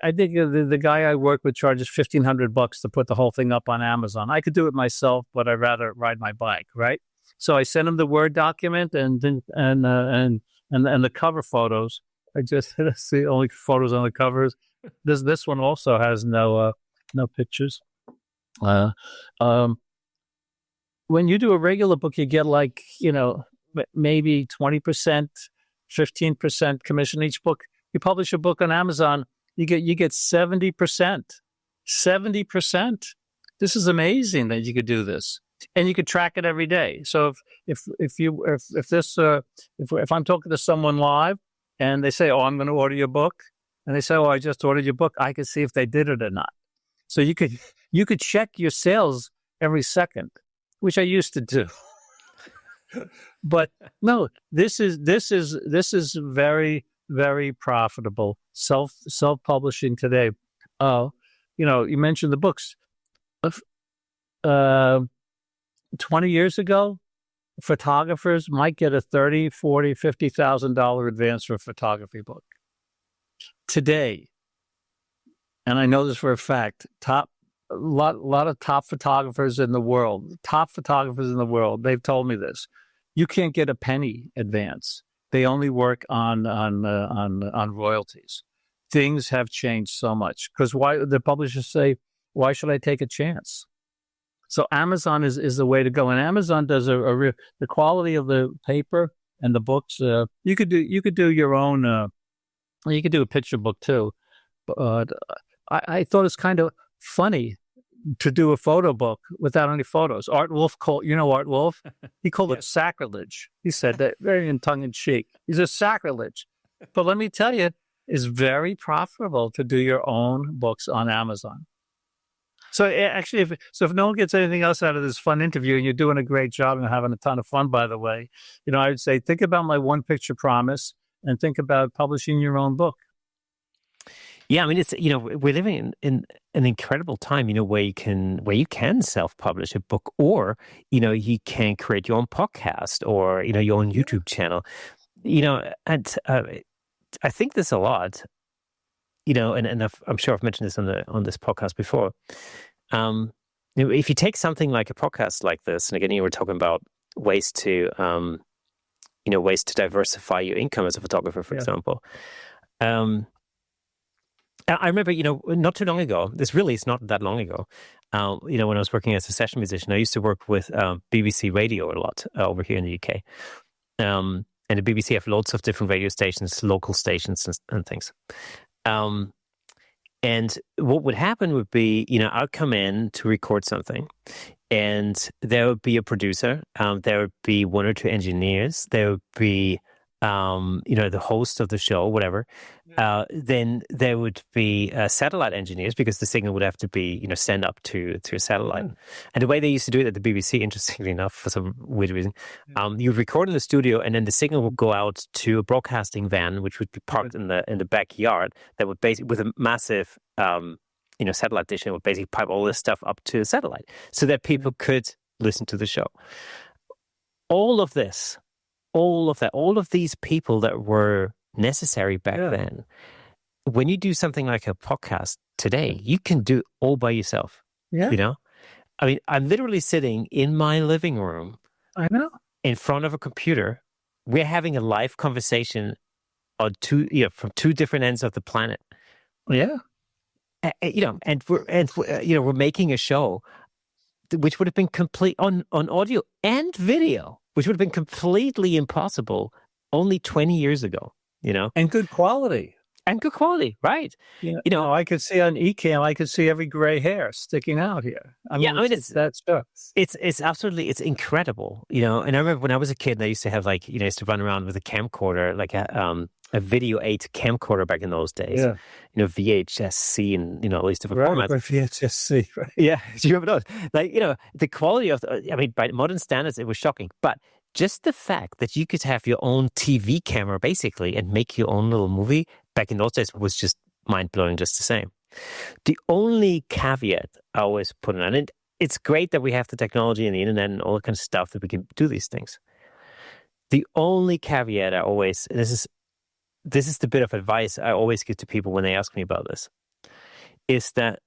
I think the guy I work with charges $1,500 to put the whole thing up on Amazon. I could do it myself, but I'd rather ride my bike, right? So I send him the Word document and the cover photos. That's the only photos on the covers. This one also has no pictures. When you do a regular book, you get maybe 20%, 15% commission each book. You publish a book on Amazon, you get 70%. 70%. This is amazing that you could do this, and you could track it every day. So if I'm talking to someone live and they say, "Oh, I'm going to order your book," and they say, "Oh, I just ordered your book," I can see if they did it or not. So you could check your sales every second, which I used to do. But no, this is very, very profitable. Self-publishing today. You mentioned the books. 20 years ago, photographers might get a $30,000, $40,000, $50,000 advance for a photography book. Today, and I know this for a fact, a lot of top photographers in the world, they've told me this. you can't get a penny advance. They only work on royalties. Things have changed so much because why the publishers say, why should I take a chance? So Amazon is the way to go, and Amazon does a real, the quality of the paper and the books. You could do your own. You could do a picture book too, but I thought it's kind of funny to do a photo book without any photos. Art Wolf Art Wolf? He called it sacrilege. He said that very in tongue in cheek. He's a sacrilege. But let me tell you, it's very profitable to do your own books on Amazon. So actually, if no one gets anything else out of this fun interview, and you're doing a great job and having a ton of fun, by the way, I would say think about my one picture promise and think about publishing your own book. Yeah, I mean, it's we're living in an incredible time, where you can self-publish a book, or you can create your own podcast or your own YouTube channel, and I think there's a lot, and I'm sure I've mentioned this on this podcast before. If you take something like a podcast like this, and again, you were talking about ways to diversify your income as a photographer, for example. I remember, not too long ago, this really is not that long ago, when I was working as a session musician, I used to work with BBC Radio a lot over here in the UK. And the BBC have lots of different radio stations, local stations and things. And what would happen would be, I'd come in to record something, and there would be a producer, there would be one or two engineers, there would be the host of the show, whatever. Then there would be satellite engineers, because the signal would have to be, sent up to a satellite. And the way they used to do it at the BBC, interestingly enough, for some weird reason, you would record in the studio, and then the signal would go out to a broadcasting van, which would be parked in the backyard, that would basically, with a massive satellite dish, and would basically pipe all this stuff up to the satellite, so that people could listen to the show. All of these people that were necessary back then. When you do something like a podcast today, you can do it all by yourself. Yeah. I mean, I'm literally sitting in my living room. I know. In front of a computer. We're having a live conversation on from two different ends of the planet. Yeah. And we're making a show which would have been complete on audio and video, which would have been completely impossible only 20 years ago, And good quality. And good quality, right? Yeah. I could see on Ecamm, I could see every gray hair sticking out here. It's absolutely, it's incredible, And I remember when I was a kid, I used to have I used to run around with a camcorder, like a Video 8 camcorder back in those days. Yeah. VHS-C and, all these different formats. VHS-C, right? Yeah. Do you remember those? The quality of, by modern standards, it was shocking. But just the fact that you could have your own TV camera, basically, and make your own little movie back in those days was just mind-blowing just the same. The only caveat I always put on it, it's great that we have the technology and the internet and all that kind of stuff that we can do these things. The only caveat I always, this is the bit of advice I always give to people when they ask me about this, is that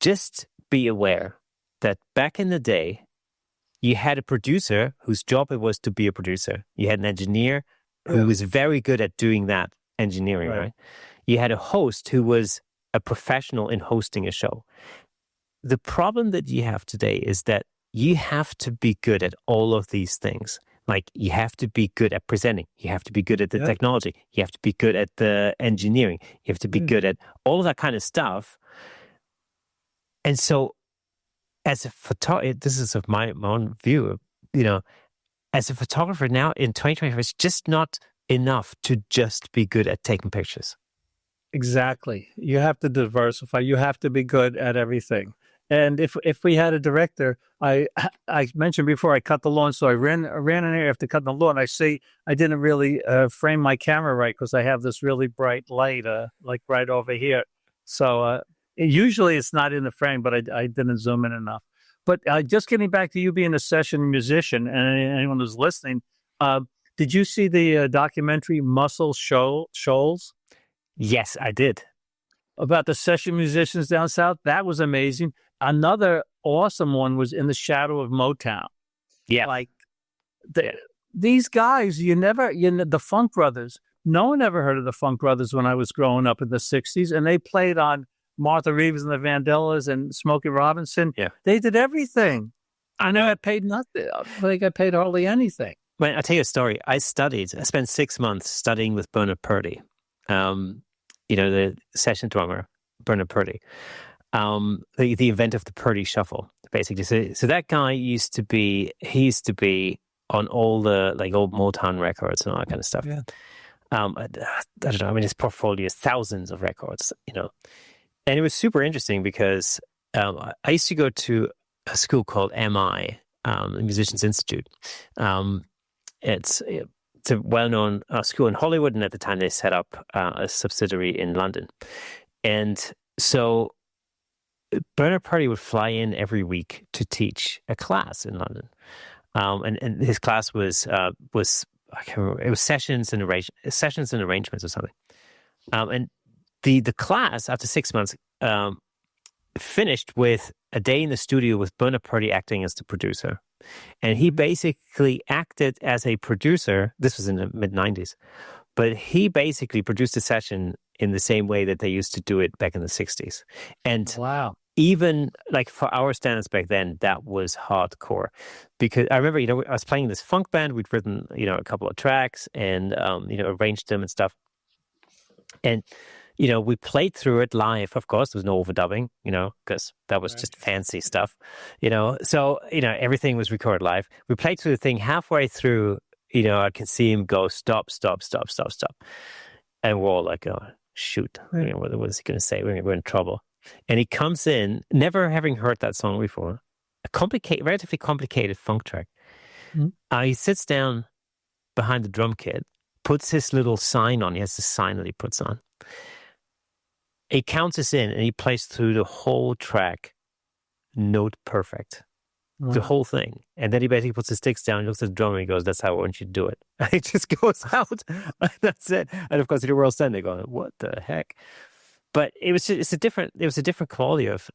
just be aware that back in the day, you had a producer whose job it was to be a producer. You had an engineer who was very good at doing that engineering, right? You had a host who was a professional in hosting a show. The problem that you have today is that you have to be good at all of these things. You have to be good at presenting. You have to be good at the technology. You have to be good at the engineering. You have to be good at all of that kind of stuff. And so, as a photographer, this is of my own view, as a photographer now in 2025, it's just not enough to just be good at taking pictures. Exactly. You have to diversify. You have to be good at everything. And if we had a director, I mentioned before I cut the lawn, so I ran in here after cutting the lawn. I didn't really frame my camera right because I have this really bright light right over here. So usually it's not in the frame, but I didn't zoom in enough. But just getting back to you being a session musician, and anyone who's listening, did you see the documentary Muscle Shoals? Yes, I did. About the session musicians down south? That was amazing. Another awesome one was In the Shadow of Motown. Yeah. these guys, the Funk Brothers, no one ever heard of the Funk Brothers when I was growing up in the 60s. And they played on Martha Reeves and the Vandellas and Smokey Robinson. Yeah. They did everything. I never got paid nothing. I got paid hardly anything. Well, I'll tell you a story. I spent 6 months studying with Bernard Purdie, the session drummer, Bernard Purdie, the inventor of the Purdie Shuffle, basically. So that guy used to be on all the like old Motown records and all that kind of stuff. Yeah. I don't know. I mean, his portfolio is thousands of records, and it was super interesting because I used to go to a school called MI, the Musicians Institute. It's a well-known school in Hollywood, and at the time they set up a subsidiary in London. And so Bernard Purdie would fly in every week to teach a class in London, and his class was I can't remember, it was sessions and arrangements or something. And the class after 6 months finished with a day in the studio with Bernard Purdie acting as the producer. And he basically acted as a producer. This was in the mid-90s. But he basically produced a session in the same way that they used to do it back in the 60s. And wow. Even like for our standards back then, that was hardcore. Because I remember, I was playing this funk band. We'd written, a couple of tracks and, arranged them and stuff. And we played through it live, of course. There was no overdubbing, because that was just fancy stuff, So, everything was recorded live. We played through the thing halfway through, I can see him go, stop, stop, stop, stop, stop. And we're all like, oh, shoot. What is he going to say? We're in trouble. And he comes in, never having heard that song before, a relatively complicated funk track. Mm-hmm. He sits down behind the drum kit, puts his little sign on. He has this sign that he puts on. He counts us in and he plays through the whole track, note perfect. Wow. The whole thing. And then he basically puts his sticks down, looks at the drummer and he goes, that's how I want you to do it. And he just goes out. And that's it. And of course, the world standing going, what the heck? But it was a different quality of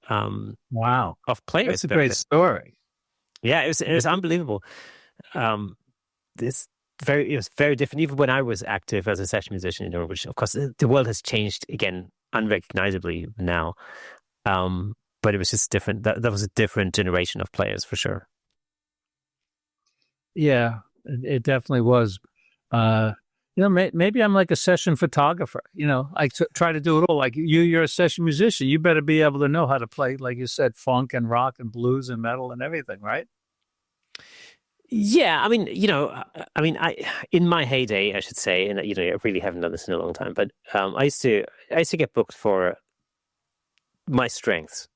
wow, of players. That's a great story. Yeah, it was unbelievable. It was very different. Even when I was active as a session musician, which of course the world has changed again unrecognizably now. But it was just different. That was a different generation of players for sure. Yeah, it definitely was. Maybe I'm like a session photographer. I try to do it all. Like you're a session musician. You better be able to know how to play, like you said, funk and rock and blues and metal and everything, right? Yeah, I mean, in my heyday, I should say, and I really haven't done this in a long time, but I used to get booked for my strengths.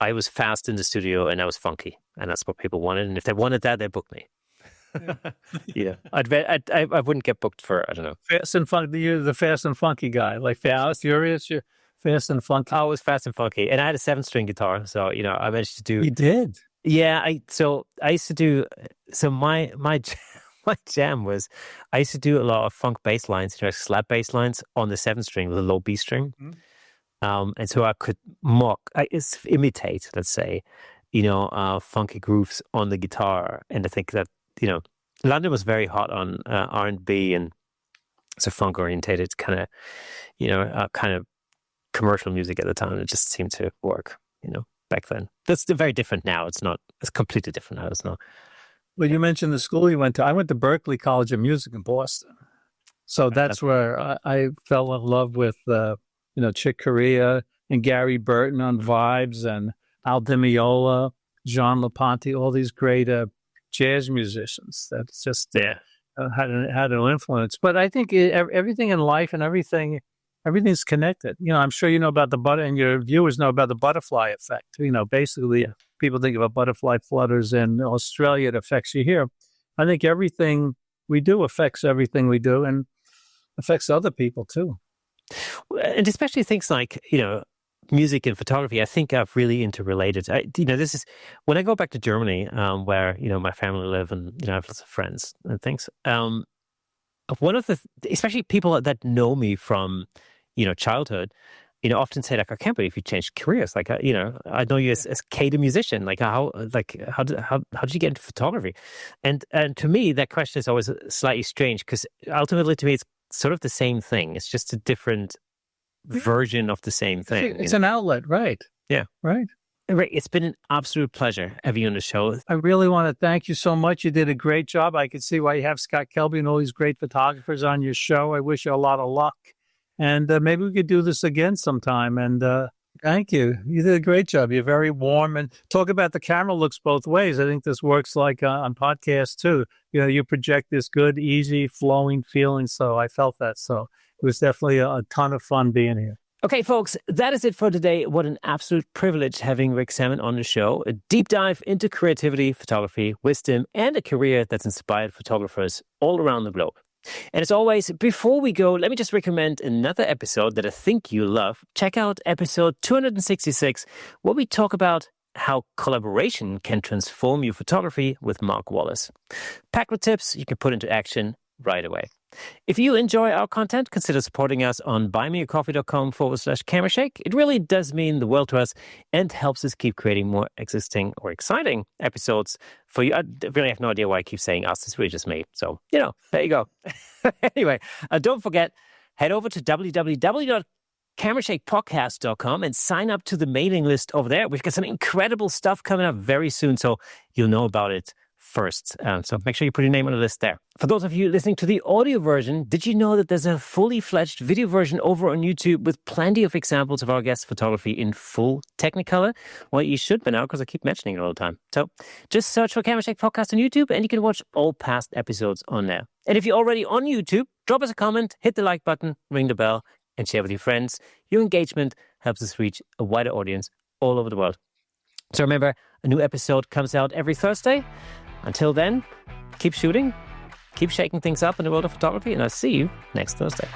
I was fast in the studio and I was funky, and that's what people wanted. And if they wanted that, they booked me. Yeah, I wouldn't get booked for, I don't know, fast and funky. You're the fast and funky guy, like Fast, Furious. You're fast and funky. I was fast and funky, and I had a 7-string guitar, so I managed to do. You did. Yeah, I used to do. So my jam was I used to do a lot of funk bass lines, slap bass lines on the 7-string with a low B string, and so I could imitate, let's say, funky grooves on the guitar, and I think that. London was very hot on R&B and so funk orientated kind of commercial music at the time. It just seemed to work, back then. That's very different now. It's completely different now. It's not. Well, you mentioned the school you went to. I went to Berklee College of Music in Boston. So that's where I fell in love with, Chick Corea and Gary Burton on vibes and Al Di Meola, John LaPonte, all these great jazz musicians. That's just had an influence. But I think everything in life and everything's connected. I'm sure you know about and your viewers know about the butterfly effect. Basically, people think about butterfly flutters in Australia. It affects you here. I think everything we do affects everything we do and affects other people too. And especially things like, music and photography, I think are really interrelated. This is when I go back to Germany, where my family live, and I have lots of friends and things. One of especially people that know me from childhood, often say like, I can't believe you changed careers. Like, I know you as Kate, a musician. Like how did you get into photography? And to me, that question is always slightly strange because ultimately to me, it's sort of the same thing. It's just a different version of the same thing. It's an outlet, right? Yeah. Right. Rick, it's been an absolute pleasure having you on the show. I really want to thank you so much. You did a great job. I can see why you have Scott Kelby and all these great photographers on your show. I wish you a lot of luck. And maybe we could do this again sometime. And thank you. You did a great job. You're very warm. And talk about the camera looks both ways. I think this works like on podcasts too. You project this good, easy, flowing feeling. So I felt that. So it was definitely a ton of fun being here. Okay, folks, that is it for today. What an absolute privilege having Rick Sammon on the show. A deep dive into creativity, photography, wisdom, and a career that's inspired photographers all around the globe. And as always, before we go, let me just recommend another episode that I think you'll love. Check out episode 266, where we talk about how collaboration can transform your photography with Mark Wallace. Packed with tips you can put into action right away. If you enjoy our content, consider supporting us on buymeacoffee.com/camerashake. It really does mean the world to us and helps us keep creating more existing or exciting episodes for you. I really have no idea why I keep saying us. It's really just me. So, there you go. Anyway, don't forget, head over to www.camerashakepodcast.com and sign up to the mailing list over there. We've got some incredible stuff coming up very soon, so you'll know about it first. So make sure you put your name on the list there. For those of you listening to the audio version, did you know that there's a fully fledged video version over on YouTube with plenty of examples of our guest photography in full Technicolor? Well, you should by now because I keep mentioning it all the time. So just search for Camera Shake Podcast on YouTube and you can watch all past episodes on there. And if you're already on YouTube, drop us a comment, hit the like button, ring the bell, and share with your friends. Your engagement helps us reach a wider audience all over the world. So remember, a new episode comes out every Thursday. Until then, keep shooting, keep shaking things up in the world of photography, and I'll see you next Thursday.